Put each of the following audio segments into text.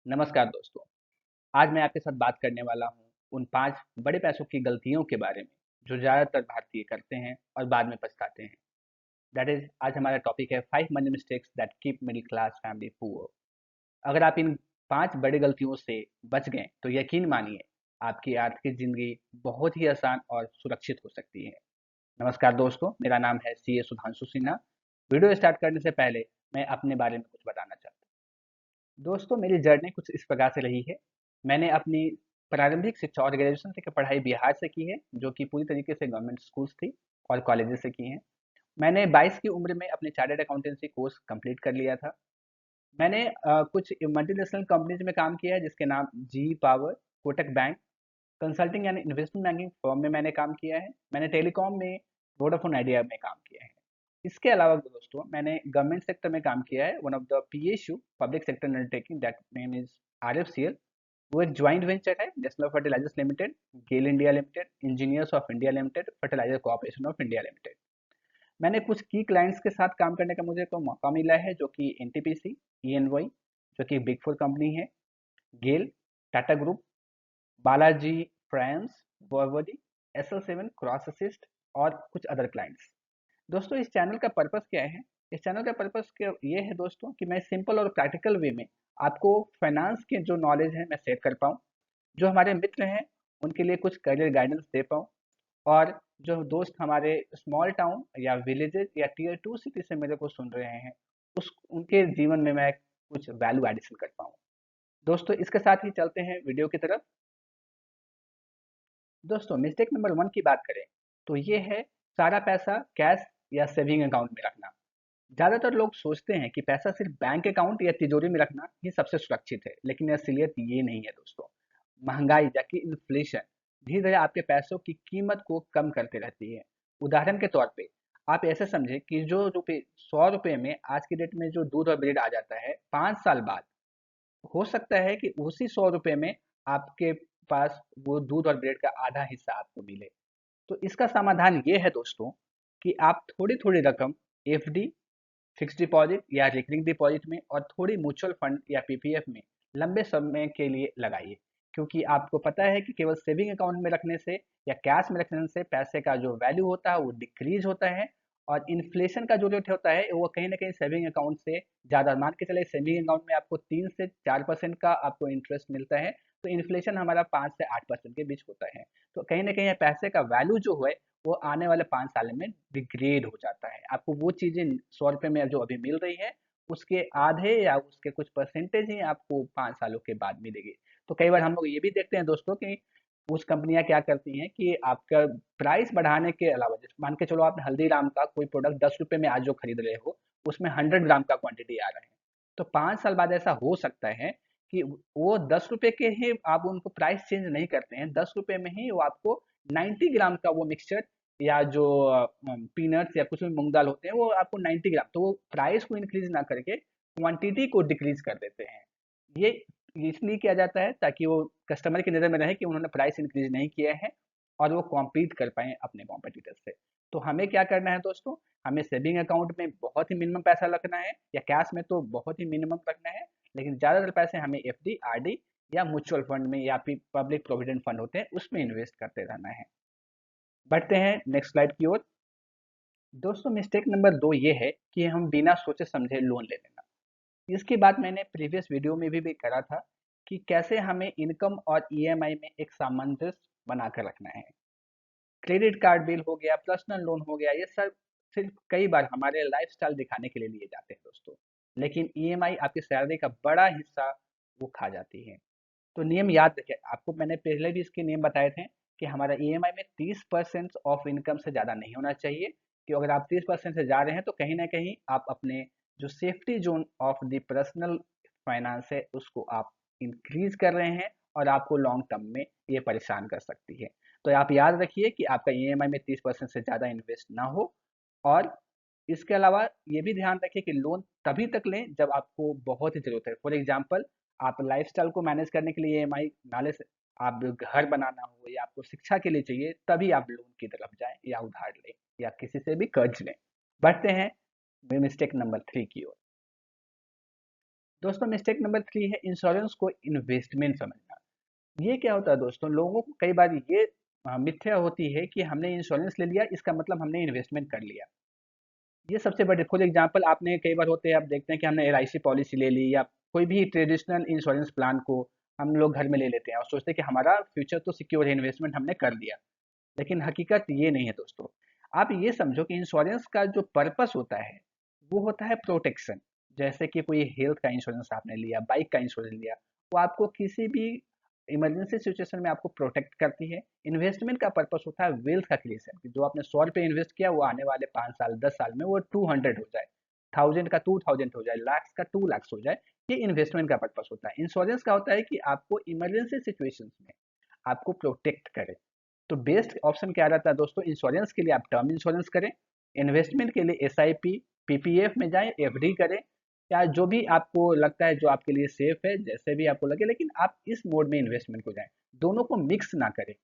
नमस्कार दोस्तों। आज मैं आपके साथ बात करने वाला हूँ उन 5 बड़े पैसों की गलतियों के बारे में, जो ज़्यादातर भारतीय करते हैं और बाद में पछताते हैं। दैट इज़ आज हमारा टॉपिक है 5 money mistakes that keep middle class family poor. अगर आप इन 5 बड़ी गलतियों से बच गए, तो यकीन मानिए आपकी आर्थिक ज़िंदगी बहुत ही आसान और सुरक्षित हो सकती है। नमस्कार दोस्तों, मेरा नाम है CA Sudhanshu Sinha. Video start करने से पहले मैं अपने बारे में कुछ बताना चाहता हूँ। दोस्तों, मेरी जर्नी कुछ इस प्रकार से रही है। मैंने अपनी प्रारंभिक शिक्षा और ग्रेजुएशन तक की पढ़ाई बिहार से की है, जो कि पूरी तरीके से गवर्नमेंट स्कूल्स थी और कॉलेजेस से की हैं। मैंने 22 की उम्र में अपने चार्टर्ड अकाउंटेंसी कोर्स कंप्लीट कर लिया था। मैंने कुछ मल्टीनेशनल कंपनीज में काम किया है, जिसके नाम G power, Kotak bank, consulting and investment banking firm में मैंने काम किया है। मैंने टेलीकॉम में वोडाफोन आइडिया में काम किया है। इसके अलावा दोस्तों, मैंने गवर्नमेंट सेक्टर में काम किया है। One of the PSU, public sector undertaking, that name is RFCL. वो एक ज्वाइंट वेंचर है, National Fertilizers Limited, GAIL India Limited, Engineers of India Limited, Fertilizer Corporation of India Limited. मैंने कुछ की क्लाइंट्स के साथ काम करने का मुझे तो मौका मिला है, जो कि एनटीपीसी, ईएनवाई, जो कि बिग फोर कंपनी है, गेल, टाटा ग्रुप, बालाजी फ्रांस, वर्वडी, SL7, क्रॉस असिस्ट और कुछ अदर क्लाइंट्स। दोस्तों, इस चैनल का पर्पस क्या है? इस चैनल का पर्पस ये है दोस्तों, कि मैं सिंपल और प्रैक्टिकल वे में आपको फाइनेंस के जो नॉलेज है मैं शेयर कर पाऊँ, जो हमारे मित्र हैं उनके लिए कुछ करियर गाइडेंस दे पाऊँ, और जो दोस्त हमारे स्मॉल टाउन या विलेजेस या टियर 2 सिटी से मेरे को सुन रहे हैं, उस उनके जीवन में मैं कुछ वैल्यू एडिशन कर पाऊँ। दोस्तों, इसके साथ ही चलते हैं वीडियो की तरफ। दोस्तों, मिस्टेक नंबर 1 की बात करें तो ये है सारा पैसा कैश या सेविंग अकाउंट में रखना। ज़्यादातर लोग सोचते हैं कि पैसा सिर्फ बैंक अकाउंट या तिजोरी में रखना ही सबसे सुरक्षित है, लेकिन असलियत ये नहीं है दोस्तों। महंगाई या कि इन्फ्लेशन धीरे धीरे आपके पैसों की कीमत को कम करते रहती है। उदाहरण के तौर पे आप ऐसे समझें कि जो रुपये 100 रुपये में आज की डेट में जो दूध और ब्रेड आ जाता है, 5 साल बाद हो सकता है कि उसी 100 रुपये में आपके पास वो दूध और ब्रेड का आधा हिस्सा आपको मिले। तो इसका समाधान ये है दोस्तों, कि आप थोड़ी थोड़ी रकम एफडी, फिक्स्ड डिपॉजिट या रिकरिंग डिपॉजिट में और थोड़ी म्यूचुअल फंड या पीपीएफ में लंबे समय के लिए लगाइए। क्योंकि आपको पता है कि केवल सेविंग अकाउंट में रखने से या कैश में रखने से पैसे का जो वैल्यू होता है वो डिक्रीज होता है, और इन्फ्लेशन का जो रेट होता है वो कहीं ना कहीं सेविंग अकाउंट से ज़्यादा। मान के चले सेविंग अकाउंट में आपको 3 से 4% का आपको इंटरेस्ट मिलता है, तो इन्फ्लेशन हमारा 5 से 8% के बीच होता है। तो कहीं ना कहीं पैसे का वैल्यू जो है वो आने वाले 5 साल में डिग्रेड हो जाता है। आपको वो चीज़ें 100 रुपये में जो अभी मिल रही है, उसके आधे या उसके कुछ परसेंटेज ही आपको 5 सालों के बाद मिलेगी। तो कई बार हम लोग ये भी देखते हैं दोस्तों, कि कुछ कंपनियां क्या करती हैं कि आपका प्राइस बढ़ाने के अलावा, जैसे मान के चलो आपने हल्दीराम का कोई प्रोडक्ट 10 रुपये में आज जो खरीद रहे हो, उसमें 100 ग्राम का क्वांटिटी आ रहा है। तो 5 साल बाद ऐसा हो सकता है कि वो 10 रुपये के ही आप उनको प्राइस चेंज नहीं करते हैं, 10 रुपये में ही वो आपको 90 ग्राम का वो मिक्सचर या जो पीनट्स या कुछ भी मूंग दाल होते हैं, वो आपको 90 ग्राम, तो वो प्राइस को इंक्रीज ना करके क्वांटिटी को डिक्रीज कर देते हैं। ये इसलिए किया जाता है ताकि वो कस्टमर की नज़र में रहे कि उन्होंने प्राइस इंक्रीज नहीं किया है, और वो कॉम्पीट कर पाए अपने कॉम्पिटिटर से। तो हमें क्या करना है दोस्तों, हमें सेविंग अकाउंट में बहुत ही मिनिमम पैसा रखना है, या कैश में तो बहुत ही मिनिमम रखना है, लेकिन ज़्यादातर पैसे हमें एफडी, आरडी या म्यूचुअल फंड में या फिर पब्लिक प्रोविडेंट फंड होते हैं उसमें इन्वेस्ट करते रहना है। बढ़ते हैं नेक्स्ट स्लाइड की ओर। दोस्तों, मिस्टेक नंबर 2 ये है कि हम बिना सोचे समझे लोन ले लेना। इसकी बात मैंने प्रीवियस वीडियो में भी करा था, कि कैसे हमें इनकम और ईएमआई में एक सामंजस्य बनाकर रखना है। क्रेडिट कार्ड बिल हो गया, पर्सनल लोन हो गया, ये सब सिर्फ कई बार हमारे लाइफस्टाइल दिखाने के लिए लिए जाते हैं दोस्तों, लेकिन ईएमआई आपकी सैलरी का बड़ा हिस्सा वो खा जाती है। तो नियम याद रखें, आपको मैंने पहले भी इसके नियम बताए थे, कि हमारा ईएमआई में 30% ऑफ इनकम से ज़्यादा नहीं होना चाहिए। कि अगर आप 30% से जा रहे हैं, तो कहीं ना कहीं आप अपने जो safety zone of the personal finance है उसको आप इंक्रीज कर रहे हैं, और आपको लॉन्ग टर्म में ये परेशान कर सकती है। तो आप याद रखिए कि आपका ईएमआई में 30% से ज़्यादा इन्वेस्ट ना हो। और इसके अलावा ये भी ध्यान रखिए कि लोन तभी तक लें जब आपको बहुत ही ज़रूरत है। फॉर एग्जांपल, आप लाइफ़स्टाइल को मैनेज करने के लिए ईएमआई ना ले, आप घर बनाना हो या आपको शिक्षा के लिए चाहिए, तभी आप लोन की तरफ जाएँ या उधार लें या किसी से भी कर्ज लें। बढ़ते हैं मिस्टेक नंबर 3 की ओर। दोस्तों मिस्टेक नंबर 3 है इंश्योरेंस को इन्वेस्टमेंट समझना। ये क्या होता है दोस्तों, लोगों को कई बार ये मिथ्या होती है कि हमने इंश्योरेंस ले लिया इसका मतलब हमने इन्वेस्टमेंट कर लिया। ये सबसे बड़े फॉर एग्जांपल आपने कई बार होते हैं, आप देखते हैं कि हमने एलआईसी पॉलिसी ले ली या कोई भी ट्रेडिशनल इंश्योरेंस प्लान को हम लोग घर में ले लेते हैं और सोचते हैं कि हमारा फ्यूचर तो सिक्योर है, इन्वेस्टमेंट हमने कर दिया। लेकिन हकीकत ये नहीं है दोस्तों। आप ये समझो कि इंश्योरेंस का जो पर्पस होता है वो होता है प्रोटेक्शन। जैसे कि कोई हेल्थ का इंश्योरेंस आपने लिया, बाइक का इंश्योरेंस लिया, वो आपको किसी भी इमरजेंसी सिचुएशन में आपको प्रोटेक्ट करती है। इन्वेस्टमेंट का पर्पस होता है वेल्थ का क्रिएशन, कि जो आपने 100 रुपये इन्वेस्ट किया वो आने वाले 5 साल 10 साल में वो 200 हो जाए, 1000 का 2000 हो जाए, लाख का 2 लाख हो जाए। ये इन्वेस्टमेंट का पर्पस होता है। इंश्योरेंस का होता है कि आपको इमरजेंसी सिचुएशंस में आपको प्रोटेक्ट करे। तो बेस्ट ऑप्शन क्या रहता है दोस्तों, इंश्योरेंस के लिए आप टर्म इंश्योरेंस करें, इन्वेस्टमेंट के लिए एसआईपी पीपीएफ में जाएं, एफडी करें, या जो भी आपको लगता है जो आपके लिए सेफ है, जैसे भी आपको लगे, लेकिन आप इस मोड में इन्वेस्टमेंट को जाएं, दोनों को मिक्स ना करें।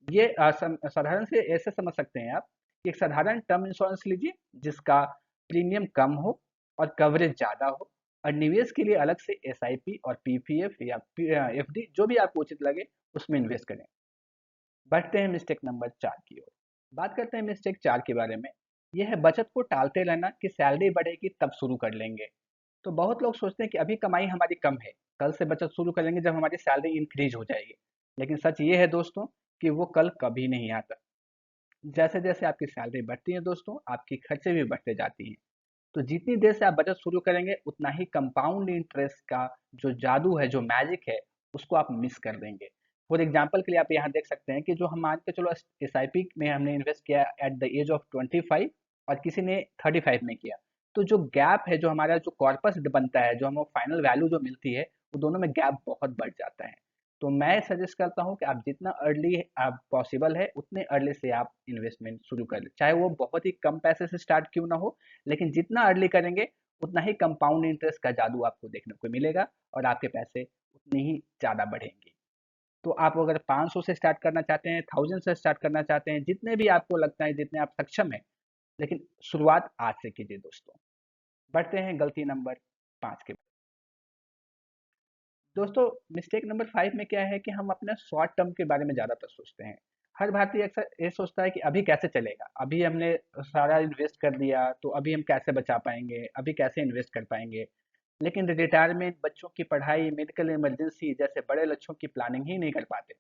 ये साधारण से ऐसे समझ सकते हैं आप कि एक साधारण टर्म इंश्योरेंस लीजिए जिसका प्रीमियम कम हो और कवरेज ज़्यादा हो, और निवेश के लिए अलग से एसआईपी और पीपीएफ या एफडी जो भी आपको उचित लगे उसमें इन्वेस्ट करें। बढ़ते हैं मिस्टेक नंबर 4 की ओर। बात करते हैं मिस्टेक 4 के बारे में। यह है बचत को टालते रहना कि सैलरी बढ़ेगी तब शुरू कर लेंगे। तो बहुत लोग सोचते हैं कि अभी कमाई हमारी कम है, कल से बचत शुरू करेंगे जब हमारी सैलरी इंक्रीज हो जाएगी। लेकिन सच ये है दोस्तों कि वो कल कभी नहीं आता। जैसे जैसे आपकी सैलरी बढ़ती है दोस्तों, आपकी खर्चे भी बढ़ते जाती हैं। तो जितनी देर से आप बचत शुरू करेंगे उतना ही कंपाउंड इंटरेस्ट का जो जादू है, जो मैजिक है, उसको आप मिस कर देंगे। फॉर एग्जांपल के लिए आप यहाँ देख सकते हैं कि जो हम मान के चलो एसआईपी में हमने इन्वेस्ट किया एट द एज ऑफ 25 और किसी ने 35 में किया, तो जो गैप है, जो हमारा जो कॉर्पस बनता है, जो हमें फाइनल वैल्यू जो मिलती है, वो दोनों में गैप बहुत बढ़ जाता है। तो मैं सजेस्ट करता हूँ कि आप जितना अर्ली आप पॉसिबल है उतने अर्ली से आप इन्वेस्टमेंट शुरू कर लें, चाहे वो बहुत ही कम पैसे से स्टार्ट क्यों ना हो, लेकिन जितना अर्ली करेंगे उतना ही कंपाउंड इंटरेस्ट का जादू आपको देखने को मिलेगा और आपके पैसे उतने ही ज़्यादा बढ़ेंगे। तो आप अगर 500 से स्टार्ट करना चाहते हैं, 1000 से स्टार्ट करना चाहते हैं, जितने भी आपको लगता है, जितने आप सक्षम हैं, लेकिन शुरुआत आज से कीजिए दोस्तों। बढ़ते हैं गलती नंबर 5 के। दोस्तों मिस्टेक नंबर 5 में क्या है कि हम अपने शॉर्ट टर्म के बारे में ज़्यादातर सोचते हैं। हर भारतीय अक्सर ये सोचता है कि अभी कैसे चलेगा, अभी हमने सारा इन्वेस्ट कर दिया तो अभी हम कैसे बचा पाएंगे, अभी कैसे इन्वेस्ट कर पाएंगे। लेकिन रिटायरमेंट, बच्चों की पढ़ाई, मेडिकल इमरजेंसी जैसे बड़े लक्ष्यों की प्लानिंग ही नहीं कर पाते।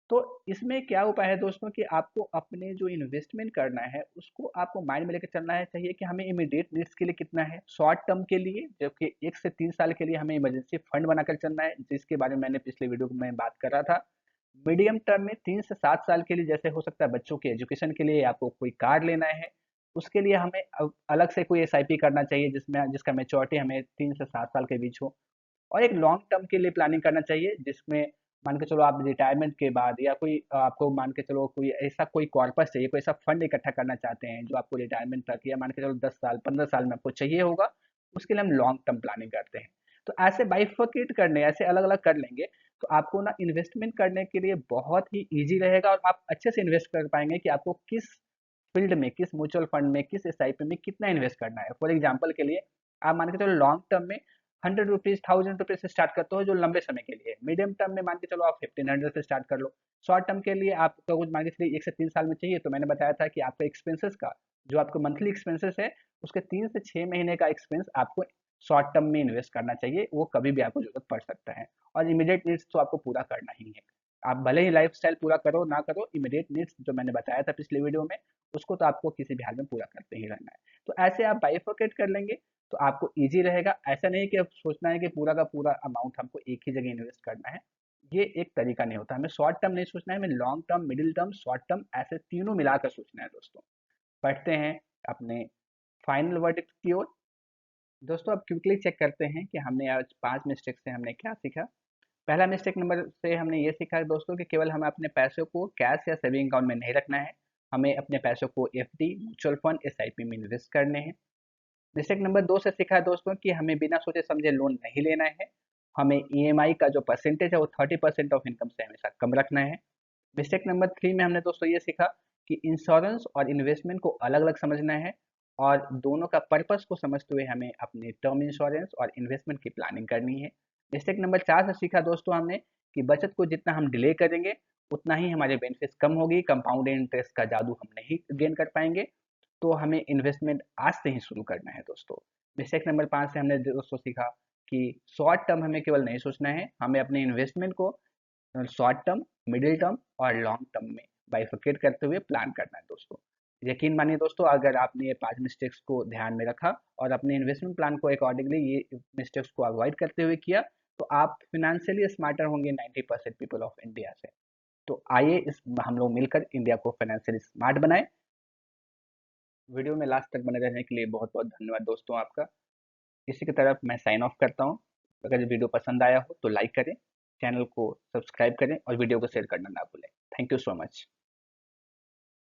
तो इसमें क्या उपाय है दोस्तों कि आपको अपने जो इन्वेस्टमेंट करना है उसको आपको माइंड में लेकर चलना है। चाहिए कि हमें इमीडिएट नीड्स के लिए कितना है, शॉर्ट टर्म के लिए जबकि 1 से 3 साल के लिए हमें इमरजेंसी फंड बनाकर चलना है, जिसके बारे में मैंने पिछले वीडियो में बात कर रहा था। मीडियम टर्म में 3 से 7 साल के लिए, जैसे हो सकता है बच्चों के एजुकेशन के लिए आपको कोई कार लेना है, उसके लिए हमें अलग से कोई एसआईपी करना चाहिए जिसमें जिसका मेच्योरिटी हमें 3 से 7 साल के बीच हो। और एक लॉन्ग टर्म के लिए प्लानिंग करना चाहिए जिसमें मान के चलो आप रिटायरमेंट के बाद या कोई आपको मान के चलो कोई ऐसा कोई कॉर्पस चाहिए, कोई ऐसा फंड इकट्ठा करना चाहते हैं जो आपको रिटायरमेंट तक या मान के चलो 10 साल 15 साल में आपको चाहिए होगा, उसके लिए हम लॉन्ग टर्म प्लानिंग करते हैं। तो ऐसे बाइफर्केट करने, ऐसे अलग अलग कर लेंगे तो आपको ना इन्वेस्टमेंट करने के लिए बहुत ही ईजी रहेगा और आप अच्छे से इन्वेस्ट कर पाएंगे कि आपको किस फील्ड में, किस म्यूचुअल फंड में, किस एसआईपी में कितना इन्वेस्ट करना है। फॉर एग्जाम्पल के लिए आप मान के चलो लॉन्ग टर्म में 100 रुपीज़ 1000 रुपीज़ से स्टार्ट करते हो जो लंबे समय के लिए, मीडियम टर्म में मान के चलो आप 1500 से स्टार्ट कर लो, शॉर्ट टर्म के लिए आपको कुछ मान के चलिए 1 से 3 साल में चाहिए, तो मैंने बताया था कि आपका एक्सपेंसेस का जो आपको मंथली एक्सपेंसेस है उसके 3 से 6 महीने का एक्सपेंस आपको शॉर्ट टर्म में इन्वेस्ट करना चाहिए, वो कभी भी आपको जरूरत पड़ सकता है। और इमीडिएट नीड्स तो आपको पूरा करना ही है। आप भले ही लाइफस्टाइल पूरा करो ना करो, इमीडिएट नीड्स जो मैंने बताया था पिछले वीडियो में उसको तो आपको किसी भी हाल में पूरा करते ही रहना है। तो ऐसे आप बाइफरकेट कर लेंगे तो आपको ईजी रहेगा। ऐसा नहीं कि अब सोचना है कि पूरा का पूरा अमाउंट हमको एक ही जगह इन्वेस्ट करना है, ये एक तरीका नहीं होता। हमें शॉर्ट टर्म नहीं सोचना है, हमें long term, middle term, short term, ऐसे तीनों मिलाकर सोचना है दोस्तों। बढ़ते हैं अपने फाइनल वर्डिक्ट की ओर। दोस्तों अब क्विकली चेक करते हैं कि हमने आज 5 मिस्टेक से हमने क्या सीखा। पहला मिस्टेक नंबर से हमने ये सीखा है दोस्तों कि केवल हमें अपने पैसों को कैश या सेविंग अकाउंट में नहीं रखना है, हमें अपने पैसों को एफडी, म्यूचुअल फंड, एसआईपी में इन्वेस्ट करने हैं। मिस्टेक नंबर 2 से सीखा है दोस्तों कि हमें बिना सोचे समझे लोन नहीं लेना है, हमें ईएमआई का जो परसेंटेज है वो 30% ऑफ इनकम से हमेशा कम रखना है। मिस्टेक नंबर 3 में हमने दोस्तों ये सीखा कि इंश्योरेंस और इन्वेस्टमेंट को अलग अलग समझना है और दोनों का पर्पस को समझते हुए हमें अपने टर्म इंश्योरेंस और इन्वेस्टमेंट की प्लानिंग करनी है। मिस्टेक नंबर 4 से सीखा दोस्तों हमने कि बचत को जितना हम डिले करेंगे उतना ही हमारे बेनिफिट्स कम होगी, कंपाउंड इंटरेस्ट का जादू हम नहीं गेन कर पाएंगे। तो हमें इन्वेस्टमेंट आज से ही शुरू करना है दोस्तों। मिस्टेक नंबर 5 से हमने दोस्तों सीखा कि शॉर्ट टर्म हमें केवल नहीं सोचना है, हमें अपने इन्वेस्टमेंट को शॉर्ट टर्म, मिडिल टर्म और लॉन्ग टर्म में बाइफरकेट करते हुए प्लान करना है दोस्तों। यकीन मानिए दोस्तों, अगर आपने ये 5 मिस्टेक्स को ध्यान में रखा और अपने इन्वेस्टमेंट प्लान को अकॉर्डिंगली ये मिस्टेक्स को अवॉइड करते हुए किया, तो आप फिनेंशियली स्मार्टर होंगे 90% पीपल ऑफ इंडिया से। तो आइए इस हम लोग मिलकर इंडिया को फाइनेंशियली स्मार्ट बनाएं। वीडियो में लास्ट तक बने रहने के लिए बहुत बहुत धन्यवाद दोस्तों आपका। इसी की तरफ मैं साइन ऑफ करता हूँ। अगर वीडियो पसंद आया हो तो लाइक करें, चैनल को सब्सक्राइब करें और वीडियो को शेयर करना ना भूलें। Thank you so much.